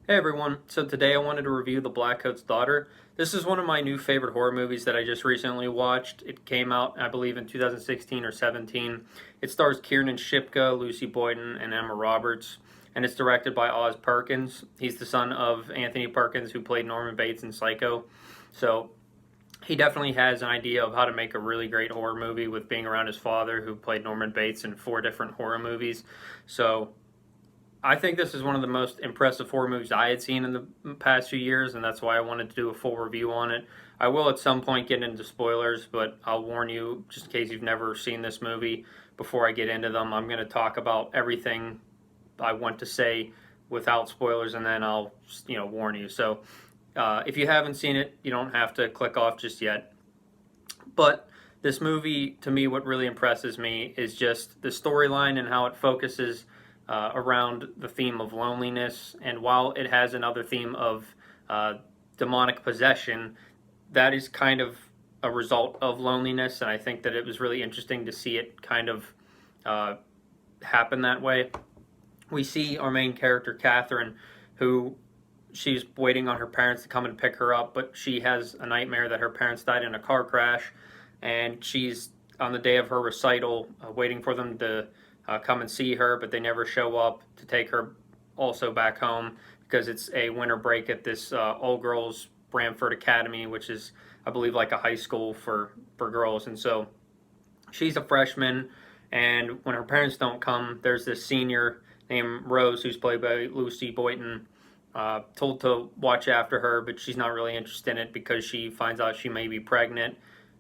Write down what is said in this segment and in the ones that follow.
Hey everyone, so today I wanted to review The Blackcoat's Daughter. This is one of my new favorite horror movies that I just recently watched. It came out, I believe, in 2016 or 17. It stars Kiernan Shipka, Lucy Boyden, and Emma Roberts, and it's directed by Oz Perkins. He's the son of Anthony Perkins, who played Norman Bates in Psycho. So he definitely has an idea of how to make a really great horror movie with being around his father, who played Norman Bates in 4 different horror movies. So I think this is one of the most impressive horror movies I had seen in the past few years, and that's why I wanted to do a full review on it. I will at some point get into spoilers, but I'll warn you, just in case you've never seen this movie, before I get into them, I'm going to talk about everything I want to say without spoilers, and then I'll, warn you. So if you haven't seen it, you don't have to click off just yet. But this movie, to me, what really impresses me is just the storyline and how it focuses around the theme of loneliness. And while it has another theme of demonic possession, that is kind of a result of loneliness. And I think that it was really interesting to see it kind of uh, happen that way. We see our main character, Catherine, who she's waiting on her parents to come and pick her up, but she has a nightmare that her parents died in a car crash, and she's on the day of her recital waiting for them to come and see her, but they never show up to take her also back home because it's a winter break at this all girls Bramford Academy, which is, I believe, like a high school for girls. And so she's a freshman, and when her parents don't come, there's this senior named Rose, who's played by Lucy Boynton, told to watch after her, but she's not really interested in it because she finds out she may be pregnant,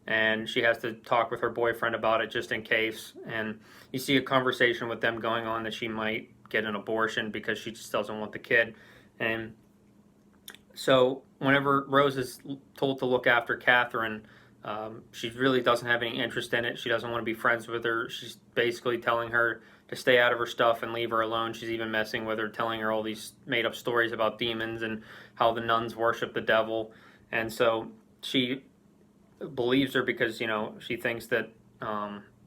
and she has to talk with her boyfriend about it just in case. And you see a conversation with them going on that she might get an abortion because she just doesn't want the kid. And so whenever Rose is told to look after Catherine, she really doesn't have any interest in it. She doesn't want to be friends with her. She's basically telling her to stay out of her stuff and leave her alone. She's even messing with her, telling her all these made up stories about demons and how the nuns worship the devil. And so she believes her because, she thinks that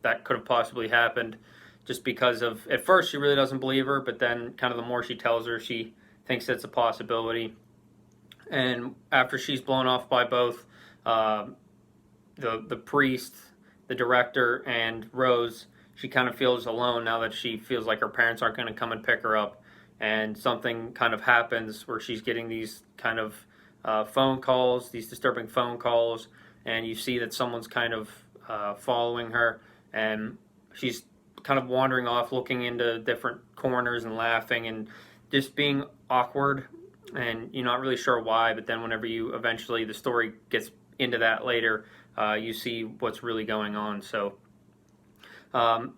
that could have possibly happened just because of, at first, she really doesn't believe her, but then kind of the more she tells her, she thinks it's a possibility. And after she's blown off by both uh, the priest, the director, and Rose, she kind of feels alone now that she feels like her parents aren't going to come and pick her up. And something kind of happens where she's getting these kind of phone calls, these disturbing phone calls, and you see that someone's kind of following her, and she's kind of wandering off, looking into different corners and laughing and just being awkward, and you're not really sure why. But then whenever you eventually, the story gets into that later, you see what's really going on. So um,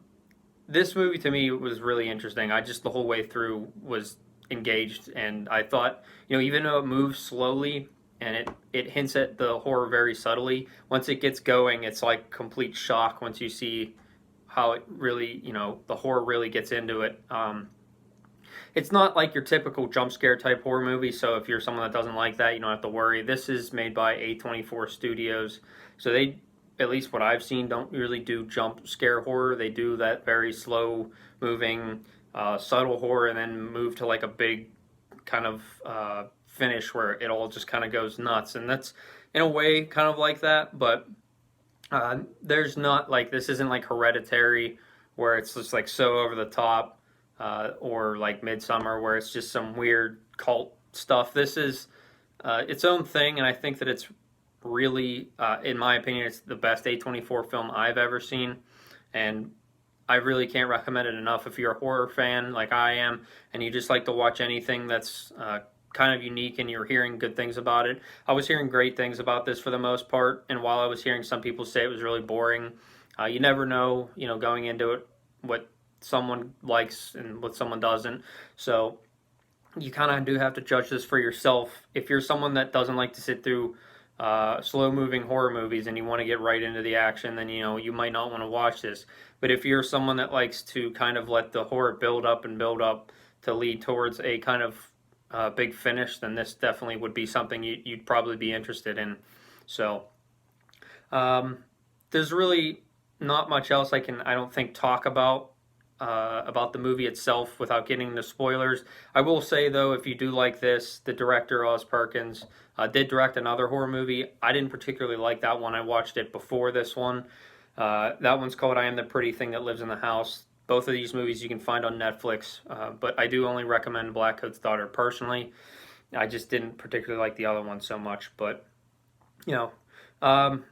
this movie to me was really interesting. I just the whole way through was engaged, and I thought, even though it moves slowly and it hints at the horror very subtly, once it gets going, it's like complete shock once you see how it really, the horror really gets into it. It's not like your typical jump scare type horror movie, so if you're someone that doesn't like that, you don't have to worry. This is made by A24 Studios, so they, at least what I've seen, don't really do jump scare horror. They do that very slow moving, subtle horror, and then move to like a big kind of finish where it all just kind of goes nuts. And that's in a way kind of like that, but there's not like, this isn't like Hereditary where it's just like so over the top, or like Midsummer where it's just some weird cult stuff. This is its own thing, and I think that it's really, in my opinion, it's the best A24 film I've ever seen, and I really can't recommend it enough if you're a horror fan like I am, and you just like to watch anything that's kind of unique and you're hearing good things about it. I was hearing great things about this for the most part, and while I was hearing some people say it was really boring, you never know, going into it, what someone likes and what someone doesn't. So you kind of do have to judge this for yourself. If you're someone that doesn't like to sit through slow moving horror movies and you want to get right into the action, then you might not want to watch this. But if you're someone that likes to kind of let the horror build up and build up to lead towards a kind of big finish, then this definitely would be something you'd probably be interested in. So um, there's really not much else I don't think, talk about about the movie itself without getting into spoilers. I will say though, if you do like this, the director Oz Perkins did direct another horror movie. I didn't particularly like that one. I watched it before this one. That one's called I Am the Pretty Thing That Lives in the House. Both of these movies you can find on Netflix, but I do only recommend Blackcoat's Daughter personally. I just didn't particularly like the other one so much, but you know, um,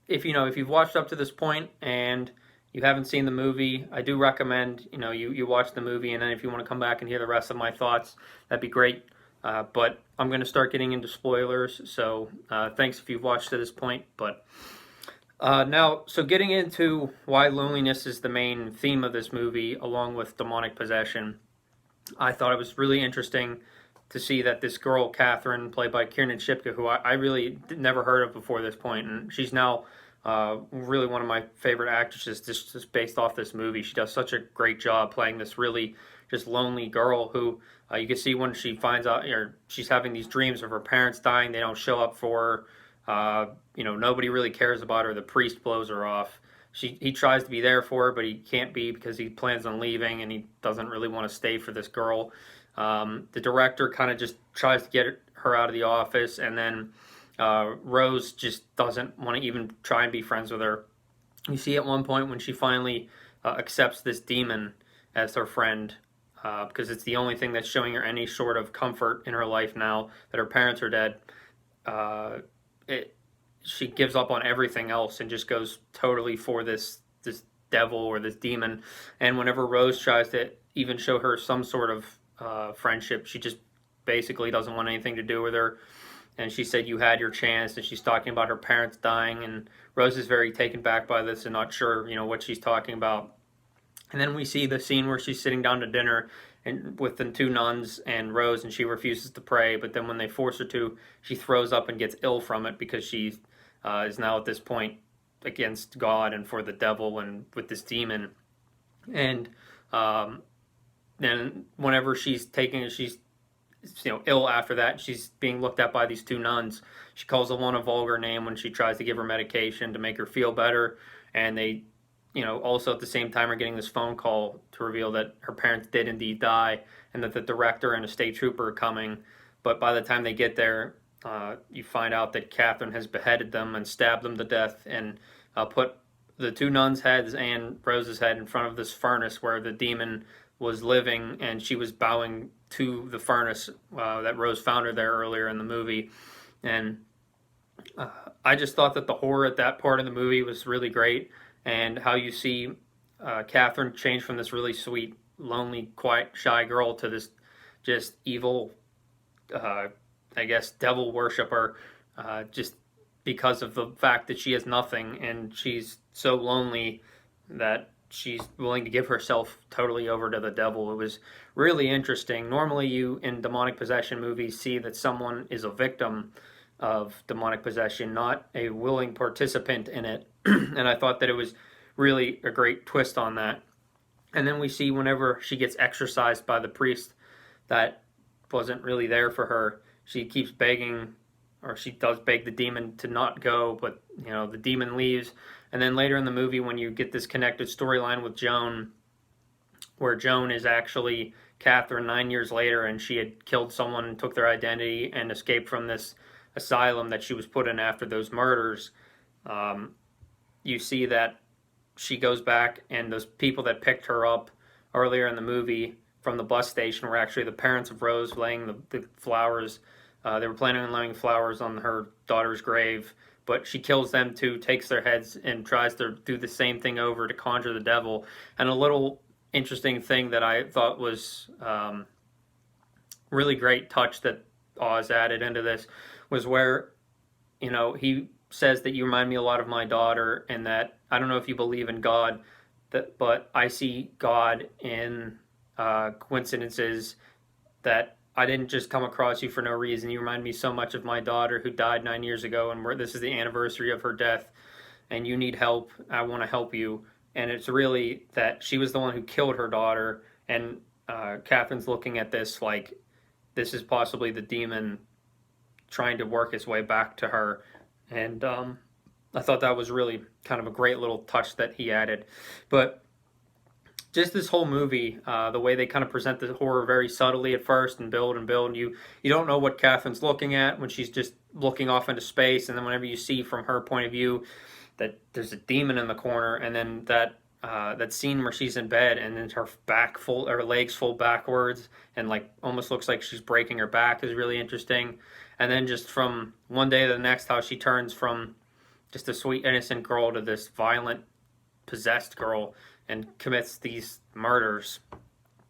if you've watched up to this point and you haven't seen the movie, I do recommend you watch the movie, and then if you want to come back and hear the rest of my thoughts, that'd be great. But I'm going to start getting into spoilers, so thanks if you've watched to this point. But now, so getting into why loneliness is the main theme of this movie, along with demonic possession, I thought it was really interesting to see that this girl, Catherine, played by Kiernan Shipka, who I really never heard of before this point, and she's now really one of my favorite actresses just based off this movie. She does such a great job playing this really just lonely girl who you can see when she finds out, or she's having these dreams of her parents dying, they don't show up for her. Nobody really cares about her. The priest blows her off. He tries to be there for her, but he can't be because he plans on leaving and he doesn't really want to stay for this girl. The director kind of just tries to get her out of the office, and then Rose just doesn't want to even try and be friends with her. You see at one point when she finally accepts this demon as her friend, because it's the only thing that's showing her any sort of comfort in her life now that her parents are dead. She gives up on everything else and just goes totally for this devil or this demon. And whenever Rose tries to even show her some sort of friendship, she just basically doesn't want anything to do with her. And she said, "You had your chance," and she's talking about her parents dying, and Rose is very taken back by this and not sure, what she's talking about. And then we see the scene where she's sitting down to dinner and with the two nuns and Rose, and she refuses to pray. But then when they force her to, she throws up and gets ill from it because she is now at this point against God and for the devil and with this demon. And then whenever she's ill after that, she's being looked at by these two nuns. She calls the one a vulgar name when she tries to give her medication to make her feel better, and they also at the same time are getting this phone call to reveal that her parents did indeed die and that the director and a state trooper are coming. But by the time they get there, you find out that Catherine has beheaded them and stabbed them to death and put the two nuns' heads and Rose's head in front of this furnace where the demon was living, and she was bowing to the furnace that Rose found her there earlier in the movie. And I just thought that the horror at that part of the movie was really great, and how you see Catherine change from this really sweet, lonely, quiet, shy girl to this just evil, devil worshiper, just because of the fact that she has nothing and she's so lonely that she's willing to give herself totally over to the devil. It was really interesting. Normally you, in demonic possession movies, see that someone is a victim of demonic possession, not a willing participant in it. And I thought that it was really a great twist on that. And then we see whenever she gets exorcised by the priest that wasn't really there for her, she keeps begging, or she does beg the demon to not go, but the demon leaves. And then later in the movie, when you get this connected storyline with Joan, where Joan is actually Catherine 9 years later, and she had killed someone and took their identity and escaped from this asylum that she was put in after those murders, you see that she goes back, and those people that picked her up earlier in the movie from the bus station were actually the parents of Rose laying the flowers. They were planning on laying flowers on her daughter's grave, but she kills them too, takes their heads, and tries to do the same thing over to conjure the devil. And a little interesting thing that I thought was really great touch that Oz added into this was where, he says that you remind me a lot of my daughter, and that I don't know if you believe in God, but I see God in coincidences, that I didn't just come across you for no reason. You remind me so much of my daughter who died 9 years ago, and this is the anniversary of her death, and you need help. I want to help you. And it's really that she was the one who killed her daughter, and Catherine's looking at this like this is possibly the demon trying to work his way back to her. And I thought that was really kind of a great little touch that he added. But just this whole movie, the way they kind of present the horror very subtly at first and build and build, and you don't know what Catherine's looking at when she's just looking off into space, and then whenever you see from her point of view that there's a demon in the corner, and then that scene where she's in bed and then her legs fold backwards and like almost looks like she's breaking her back is really interesting. And then just from one day to the next, how she turns from just a sweet innocent girl to this violent possessed girl and commits these murders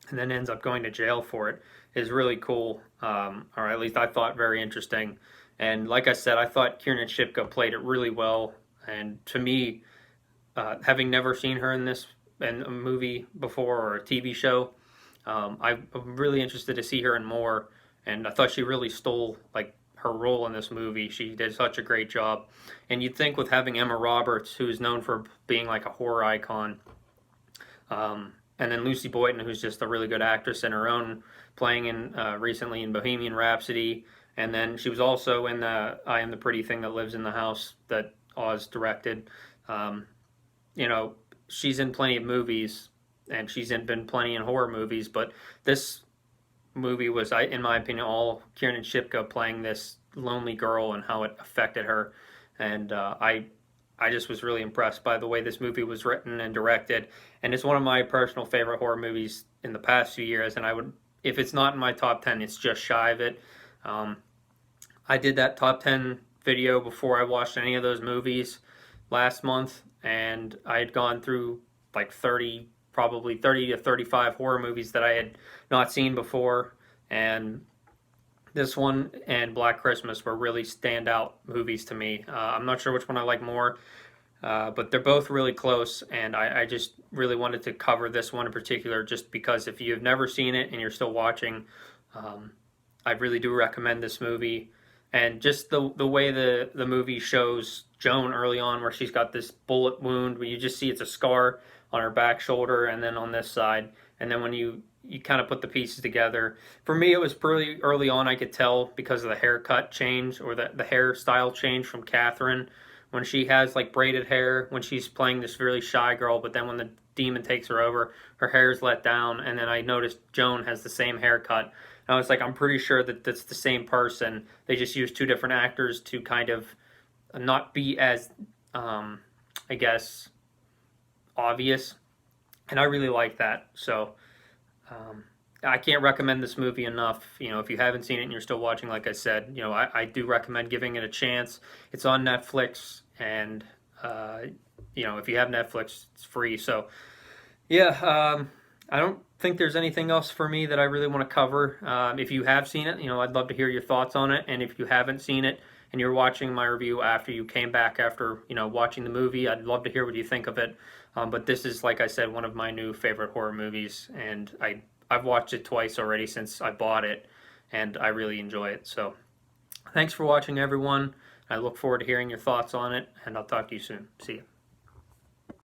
and then ends up going to jail for it is really cool. Or at least I thought very interesting. And like I said, I thought Kiernan Shipka played it really well. And to me, having never seen her in a movie before or a TV show, I'm really interested to see her in more. And I thought she really stole like her role in this movie. She did such a great job. And you'd think with having Emma Roberts, who is known for being like a horror icon, and then Lucy Boynton, who's just a really good actress in her own, playing in recently in Bohemian Rhapsody, and then she was also in the I Am the Pretty Thing That Lives in the House that Oz directed. You know, she's in plenty of movies, and been plenty in horror movies, but this movie was, in my opinion, all Kiernan Shipka playing this lonely girl and how it affected her. And I just was really impressed by the way this movie was written and directed. And it's one of my personal favorite horror movies in the past few years. And I would, if it's not in my top 10, it's just shy of it. I did that top 10 video before I watched any of those movies last month, and I had gone through like probably 30 to 35 horror movies that I had not seen before, and this one and Black Christmas were really standout movies to me. I'm not sure which one I like more, but they're both really close, and I just really wanted to cover this one in particular just because if you've never seen it and you're still watching, I really do recommend this movie. And just the way the movie shows Joan early on, where she's got this bullet wound, where you just see it's a scar on her back shoulder and then on this side. And then when you kind of put the pieces together, for me it was pretty early on. I could tell because of the haircut change or the hairstyle change from Catherine, when she has like braided hair when she's playing this really shy girl, but then when the demon takes her over, her hair's let down. And then I noticed Joan has the same haircut. And I was like, I'm pretty sure that that's the same person. They just used two different actors to kind of not be as, I guess, obvious. And I really like that. So I can't recommend this movie enough. You know, if you haven't seen it and you're still watching, like I said, you know, I do recommend giving it a chance. It's on Netflix, and you know, if you have Netflix, it's free. So yeah, I don't think there's anything else for me that I really want to cover. If you have seen it, you know, I'd love to hear your thoughts on it. And if you haven't seen it and you're watching my review after you came back after, you know, watching the movie, I'd love to hear what you think of it. But this is, like I said, one of my new favorite horror movies, and I've watched it twice already since I bought it, and I really enjoy it. So thanks for watching, everyone. I look forward to hearing your thoughts on it, and I'll talk to you soon. See you.